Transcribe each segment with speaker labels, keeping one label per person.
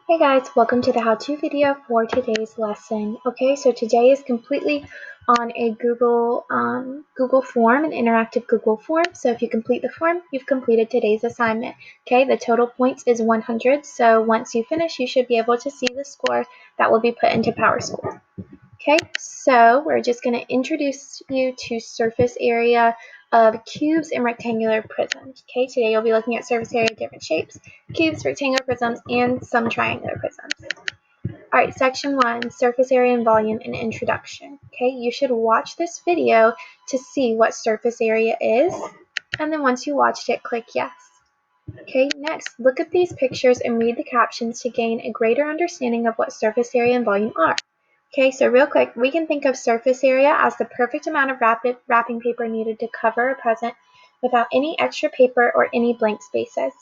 Speaker 1: Hey guys, welcome to the how-to video for today's lesson. Okay, so today is completely on a Google form, an interactive Google form. So if you complete the form, you've completed today's assignment. Okay, the total points is 100. So once you finish, you should be able to see the score that will be put into PowerSchool. Okay, so we're just going to introduce you to surface area of cubes and rectangular prisms. Okay, today you'll be looking at surface area of different shapes, cubes, rectangular prisms, and some triangular prisms. All right, section 1, surface area and volume and introduction. Okay, you should watch this video to see what surface area is, and then once you watched it, click yes. Okay, next, look at these pictures and read the captions to gain a greater understanding of what surface area and volume are. Okay, so real quick, we can think of surface area as the perfect amount of wrapping paper needed to cover a present without any extra paper or any blank spaces.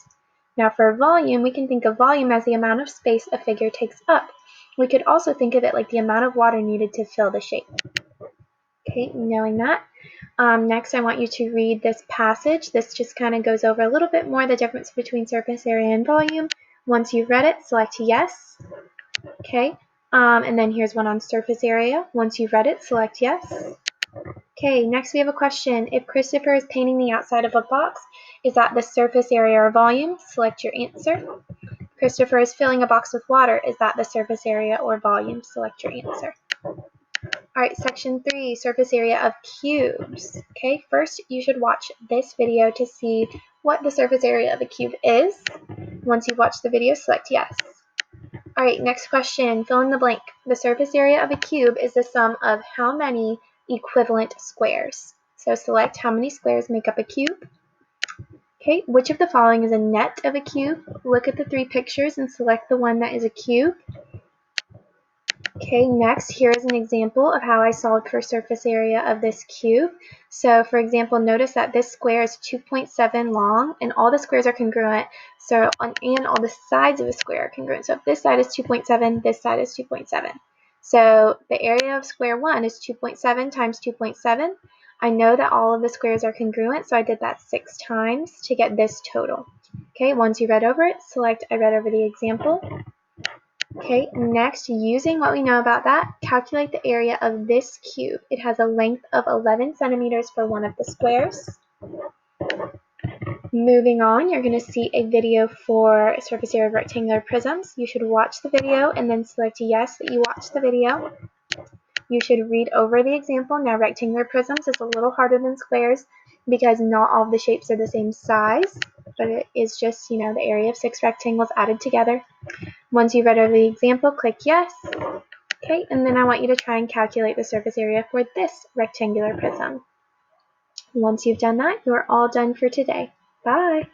Speaker 1: Now for volume, we can think of volume as the amount of space a figure takes up. We could also think of it like the amount of water needed to fill the shape. Okay, knowing that. Next, I want you to read this passage. This just kind of goes over a little bit more the difference between surface area and volume. Once you've read it, select yes. Okay. And then here's one on surface area. Once you've read it, select yes. Okay, next we have a question. If Christopher is painting the outside of a box, is that the surface area or volume? Select your answer. Christopher is filling a box with water. Is that the surface area or volume? Select your answer. All right, section 3, surface area of cubes. Okay, first you should watch this video to see what the surface area of a cube is. Once you've watched the video, select yes. All right, next question, fill in the blank. The surface area of a cube is the sum of how many equivalent squares? So select how many squares make up a cube. Okay, which of the following is a net of a cube? Look at the 3 pictures and select the one that is a cube. Okay, next, here is an example of how I solved for surface area of this cube. So, for example, notice that this square is 2.7 long, and all the squares are congruent. So, and all the sides of the square are congruent. So, if this side is 2.7, this side is 2.7. So, the area of square 1 is 2.7 times 2.7. I know that all of the squares are congruent, so I did that 6 times to get this total. Okay, once you read over it, select I read over the example. Okay, next, using what we know about that, calculate the area of this cube. It has a length of 11 centimeters for one of the squares. Moving on, you're going to see a video for surface area of rectangular prisms. You should watch the video and then select yes that you watched the video. You should read over the example. Now, rectangular prisms is a little harder than squares because not all of the shapes are the same size, but it is just, the area of 6 rectangles added together. Once you've read over the example, click yes. Okay, and then I want you to try and calculate the surface area for this rectangular prism. Once you've done that, you are all done for today. Bye!